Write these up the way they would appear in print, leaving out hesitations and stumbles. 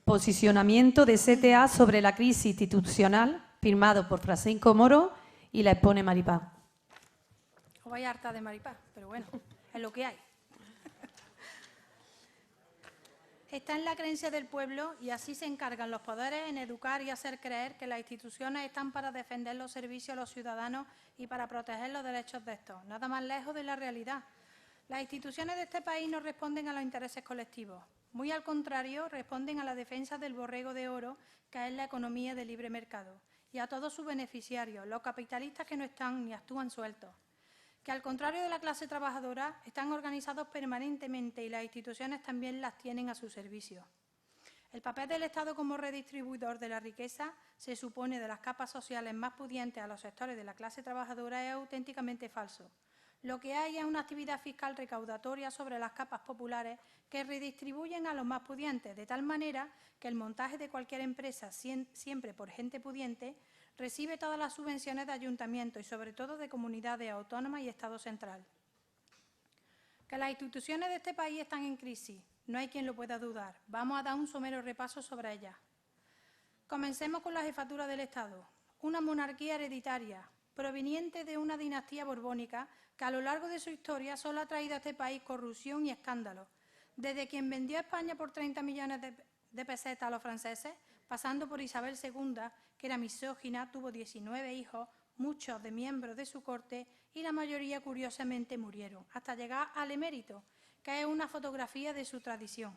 Posicionamiento de CTA sobre la crisis institucional, firmado por Francisco Moro y la expone Maripaz. Os vais harta de Maripaz, pero bueno, es lo que hay. Está en la creencia del pueblo y así se encargan los poderes en educar y hacer creer que las instituciones están para defender los servicios a los ciudadanos y para proteger los derechos de estos. Nada más lejos de la realidad. Las instituciones de este país no responden a los intereses colectivos. Muy al contrario, responden a la defensa del borrego de oro, que es la economía de libre mercado, y a todos sus beneficiarios, los capitalistas que no están ni actúan sueltos, que al contrario de la clase trabajadora están organizados permanentemente y las instituciones también las tienen a su servicio. El papel del Estado como redistribuidor de la riqueza, se supone de las capas sociales más pudientes a los sectores de la clase trabajadora, es auténticamente falso. Lo que hay es una actividad fiscal recaudatoria sobre las capas populares que redistribuyen a los más pudientes, de tal manera que el montaje de cualquier empresa, siempre por gente pudiente, recibe todas las subvenciones de ayuntamientos y sobre todo de comunidades autónomas y Estado central. Que las instituciones de este país están en crisis, no hay quien lo pueda dudar. Vamos a dar un somero repaso sobre ellas. Comencemos con la jefatura del Estado, una monarquía hereditaria, proveniente de una dinastía borbónica que a lo largo de su historia solo ha traído a este país corrupción y escándalos. Desde quien vendió a España por 30 millones de pesetas a los franceses, pasando por Isabel II, que era misógina, tuvo 19 hijos, muchos de miembros de su corte y la mayoría, curiosamente, murieron, hasta llegar al emérito, que es una fotografía de su tradición.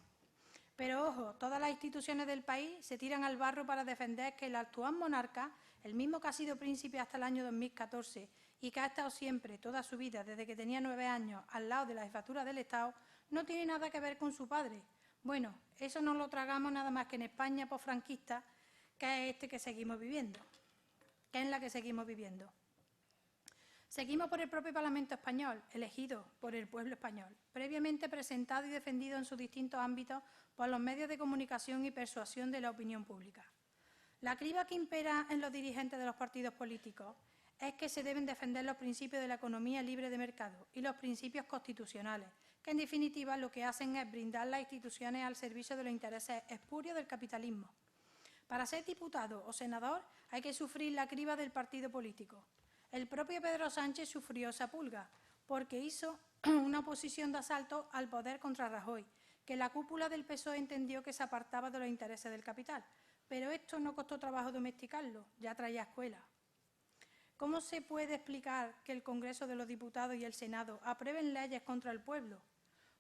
Pero, ojo, todas las instituciones del país se tiran al barro para defender que el actual monarca, el mismo que ha sido príncipe hasta el año 2014 y que ha estado siempre, toda su vida, desde que tenía 9 años, al lado de la jefatura del Estado, no tiene nada que ver con su padre. Bueno, eso no lo tragamos nada más que en España posfranquista, que es que seguimos viviendo, que es la que seguimos viviendo. Seguimos por el propio Parlamento español, elegido por el pueblo español, previamente presentado y defendido en sus distintos ámbitos por los medios de comunicación y persuasión de la opinión pública. La criba que impera en los dirigentes de los partidos políticos es que se deben defender los principios de la economía libre de mercado y los principios constitucionales, que en definitiva lo que hacen es brindar las instituciones al servicio de los intereses espurios del capitalismo. Para ser diputado o senador hay que sufrir la criba del partido político. El propio Pedro Sánchez sufrió esa pulga porque hizo una oposición de asalto al poder contra Rajoy, que la cúpula del PSOE entendió que se apartaba de los intereses del capital. Pero esto no costó trabajo domesticarlo, ya traía escuela. ¿Cómo se puede explicar que el Congreso de los Diputados y el Senado aprueben leyes contra el pueblo?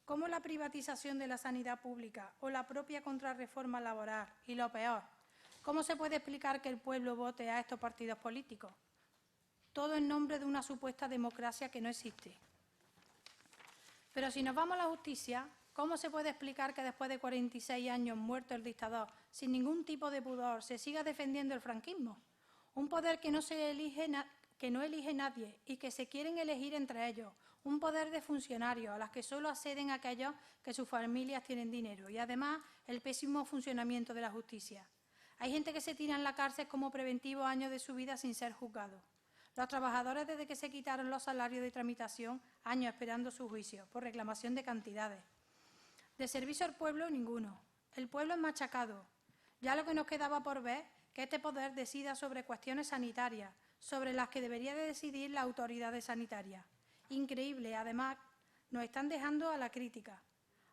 ¿Cómo la privatización de la sanidad pública o la propia contrarreforma laboral? Y lo peor, ¿cómo se puede explicar que el pueblo vote a estos partidos políticos? Todo en nombre de una supuesta democracia que no existe. Pero si nos vamos a la justicia, ¿cómo se puede explicar que después de 46 años muerto el dictador, sin ningún tipo de pudor, se siga defendiendo el franquismo? Un poder que no elige nadie y que se quieren elegir entre ellos. Un poder de funcionarios a los que solo acceden aquellos que sus familias tienen dinero y además el pésimo funcionamiento de la justicia. Hay gente que se tira en la cárcel como preventivo años de su vida sin ser juzgado. Los trabajadores, desde que se quitaron los salarios de tramitación, años esperando su juicio por reclamación de cantidades. De servicio al pueblo, ninguno. El pueblo es machacado. Ya lo que nos quedaba por ver, que este poder decida sobre cuestiones sanitarias, sobre las que debería de decidir la autoridades sanitarias. Increíble, además, nos están dejando a la crítica.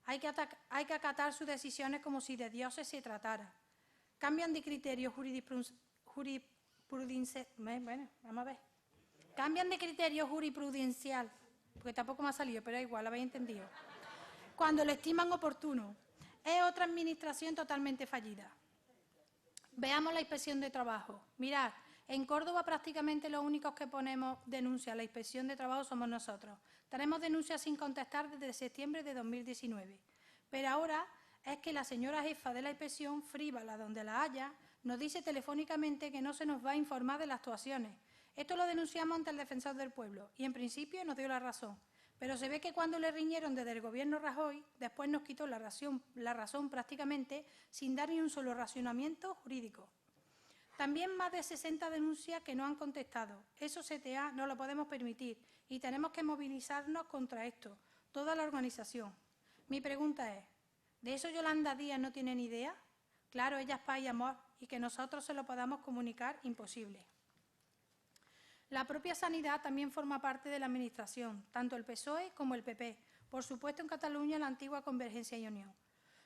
Hay que acatar sus decisiones como si de dioses se tratara. Cambian de criterio Cambian de criterio jurisprudencial, porque tampoco me ha salido, pero igual, lo habéis entendido. Cuando lo estiman oportuno. Es otra administración totalmente fallida. Veamos la inspección de trabajo. Mirad, en Córdoba prácticamente los únicos que ponemos denuncia a la inspección de trabajo somos nosotros. Tenemos denuncias sin contestar desde septiembre de 2019. Pero ahora es que la señora jefa de la inspección, frívola donde la haya, nos dice telefónicamente que no se nos va a informar de las actuaciones. Esto lo denunciamos ante el Defensor del Pueblo y en principio nos dio la razón. Pero se ve que cuando le riñeron desde el gobierno Rajoy, después nos quitó la razón prácticamente sin dar ni un solo racionamiento jurídico. También más de 60 denuncias que no han contestado. Eso CTA no lo podemos permitir y tenemos que movilizarnos contra esto, toda la organización. Mi pregunta es, ¿de eso Yolanda Díaz no tiene ni idea? Claro, ella es paz y amor, y que nosotros se lo podamos comunicar, imposible. La propia sanidad también forma parte de la Administración, tanto el PSOE como el PP, por supuesto en Cataluña la antigua Convergencia y Unión.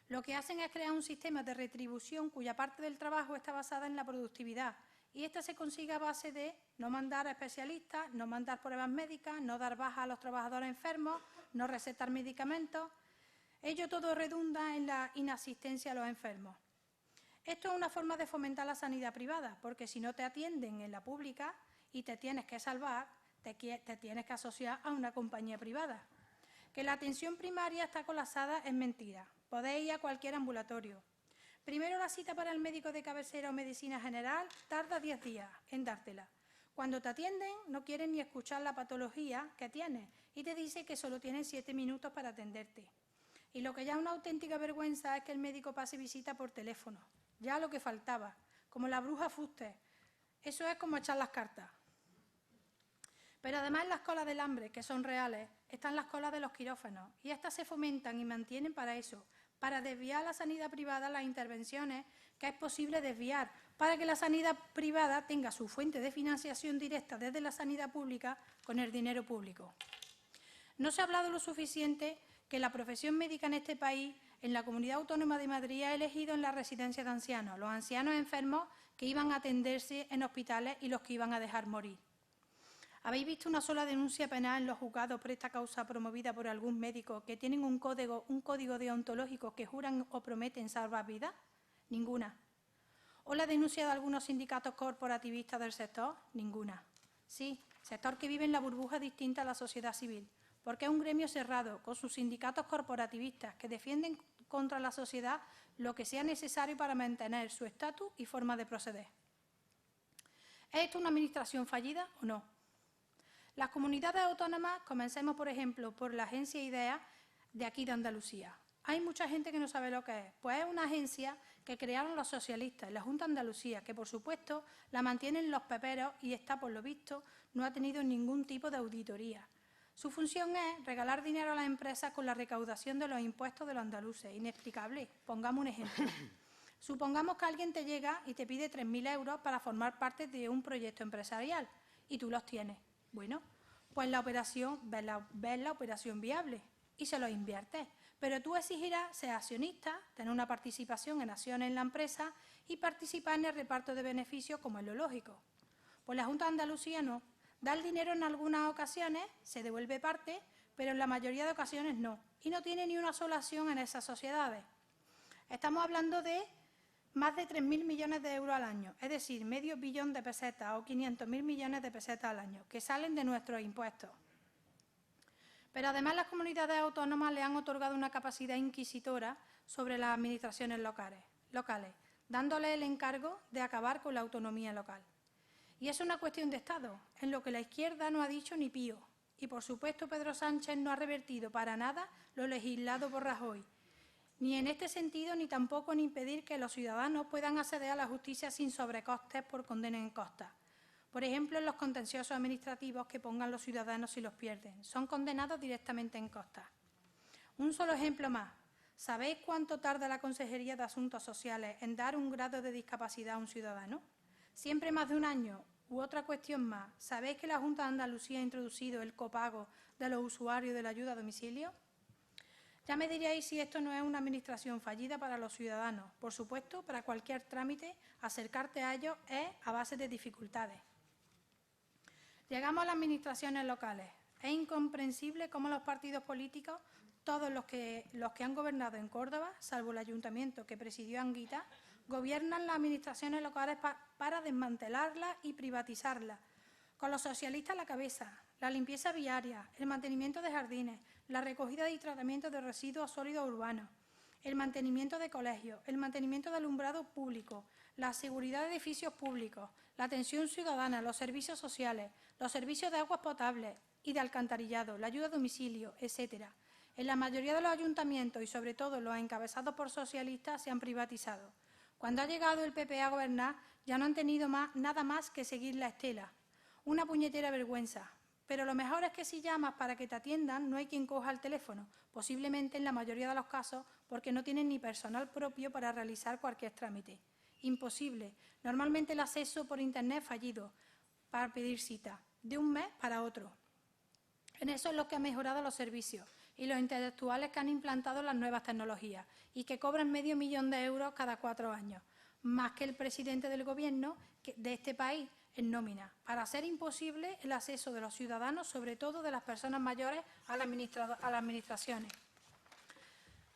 Lo que hacen es crear un sistema de retribución cuya parte del trabajo está basada en la productividad, y esta se consigue a base de no mandar a especialistas, no mandar pruebas médicas, no dar baja a los trabajadores enfermos, no recetar medicamentos. Ello todo redunda en la inasistencia a los enfermos. Esto es una forma de fomentar la sanidad privada, porque si no te atienden en la pública y te tienes que salvar, te tienes que asociar a una compañía privada. Que la atención primaria está colapsada es mentira. Podéis ir a cualquier ambulatorio. Primero, la cita para el médico de cabecera o medicina general tarda 10 días en dártela. Cuando te atienden no quieren ni escuchar la patología que tienes y te dice que solo tienen 7 minutos para atenderte. Y lo que ya es una auténtica vergüenza es que el médico pase visita por teléfono. Ya lo que faltaba, como la bruja fuste. Eso es como echar las cartas. Pero además en las colas del hambre, que son reales, están las colas de los quirófanos y estas se fomentan y mantienen para eso, para desviar a la sanidad privada las intervenciones que es posible desviar, para que la sanidad privada tenga su fuente de financiación directa desde la sanidad pública con el dinero público. No se ha hablado lo suficiente que la profesión médica en este país, en la Comunidad Autónoma de Madrid, ha elegido en la residencia de ancianos, los ancianos enfermos que iban a atenderse en hospitales y los que iban a dejar morir. ¿Habéis visto una sola denuncia penal en los juzgados por esta causa promovida por algún médico que tienen un código deontológico que juran o prometen salvar vidas? Ninguna. ¿O la denuncia de algunos sindicatos corporativistas del sector? Ninguna. Sí, sector que vive en la burbuja distinta a la sociedad civil, porque es un gremio cerrado, con sus sindicatos corporativistas que defienden contra la sociedad lo que sea necesario para mantener su estatus y forma de proceder. ¿Es esto una administración fallida o no? Las comunidades autónomas, comencemos por ejemplo por la agencia IDEA de aquí de Andalucía. Hay mucha gente que no sabe lo que es. Pues es una agencia que crearon los socialistas, la Junta de Andalucía, que por supuesto la mantienen los peperos y esta, por lo visto, no ha tenido ningún tipo de auditoría. Su función es regalar dinero a las empresas con la recaudación de los impuestos de los andaluces. Inexplicable. Pongamos un ejemplo. Supongamos que alguien te llega y te pide 3.000 euros para formar parte de un proyecto empresarial y tú los tienes. Bueno, pues ves la operación viable y se los inviertes. Pero tú exigirás ser accionista, tener una participación en acciones en la empresa y participar en el reparto de beneficios, como es lo lógico. Pues la Junta de Andalucía no. Da el dinero en algunas ocasiones, se devuelve parte, pero en la mayoría de ocasiones no. Y no tiene ni una sola acción en esas sociedades. Estamos hablando de más de 3.000 millones de euros al año, es decir, medio billón de pesetas o 500.000 millones de pesetas al año, que salen de nuestros impuestos. Pero además las comunidades autónomas le han otorgado una capacidad inquisitora sobre las administraciones locales, dándole el encargo de acabar con la autonomía local. Y es una cuestión de Estado, en lo que la izquierda no ha dicho ni pío. Y, por supuesto, Pedro Sánchez no ha revertido para nada lo legislado por Rajoy, ni en este sentido, ni tampoco en impedir que los ciudadanos puedan acceder a la justicia sin sobrecostes por condena en costas. Por ejemplo, en los contenciosos administrativos que pongan los ciudadanos si los pierden. Son condenados directamente en costas. Un solo ejemplo más. ¿Sabéis cuánto tarda la Consejería de Asuntos Sociales en dar un grado de discapacidad a un ciudadano? Siempre más de un año. U otra cuestión más. ¿Sabéis que la Junta de Andalucía ha introducido el copago de los usuarios de la ayuda a domicilio? Ya me diríais si esto no es una administración fallida para los ciudadanos. Por supuesto, para cualquier trámite, acercarte a ellos es a base de dificultades. Llegamos a las administraciones locales. Es incomprensible cómo los partidos políticos, todos los que han gobernado en Córdoba, salvo el ayuntamiento que presidió Anguita, gobiernan las administraciones locales para desmantelarlas y privatizarlas, con los socialistas a la cabeza. La limpieza viaria, el mantenimiento de jardines, la recogida y tratamiento de residuos sólidos urbanos, el mantenimiento de colegios, el mantenimiento de alumbrado público, la seguridad de edificios públicos, la atención ciudadana, los servicios sociales, los servicios de aguas potables y de alcantarillado, la ayuda a domicilio, etcétera. En la mayoría de los ayuntamientos y sobre todo los encabezados por socialistas se han privatizado. Cuando ha llegado el PP a gobernar ya no han tenido nada más que seguir la estela. Una puñetera vergüenza. Pero lo mejor es que si llamas para que te atiendan, no hay quien coja el teléfono, posiblemente en la mayoría de los casos porque no tienen ni personal propio para realizar cualquier trámite. Imposible. Normalmente el acceso por Internet fallido para pedir cita, de un mes para otro. En eso es lo que ha mejorado los servicios y los intelectuales que han implantado las nuevas tecnologías y que cobran $500.000 de euros cada 4 años, más que el presidente del Gobierno de este país en nómina, para hacer imposible el acceso de los ciudadanos, sobre todo de las personas mayores, a las administraciones.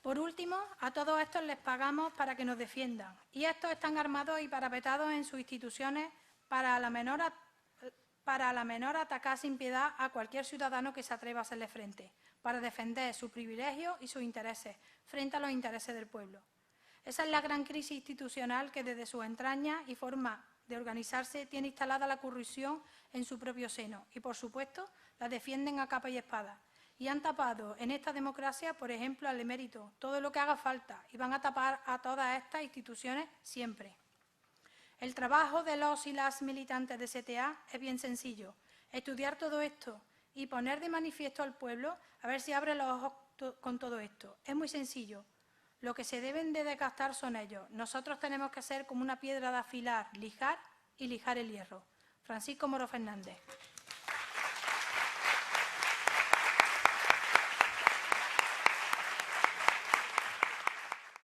Por último, a todos estos les pagamos para que nos defiendan y estos están armados y parapetados en sus instituciones para a la menor atacar sin piedad a cualquier ciudadano que se atreva a hacerle frente, para defender sus privilegios y sus intereses frente a los intereses del pueblo. Esa es la gran crisis institucional que desde sus entrañas y forma de organizarse tiene instalada la corrupción en su propio seno y, por supuesto, la defienden a capa y espada. Y han tapado en esta democracia, por ejemplo, al emérito, todo lo que haga falta y van a tapar a todas estas instituciones siempre. El trabajo de los y las militantes de CTA es bien sencillo. Estudiar todo esto y poner de manifiesto al pueblo a ver si abre los ojos con todo esto. Es muy sencillo. Lo que se deben de desgastar son ellos. Nosotros tenemos que ser como una piedra de afilar, lijar y lijar el hierro. Francisco Moro Fernández.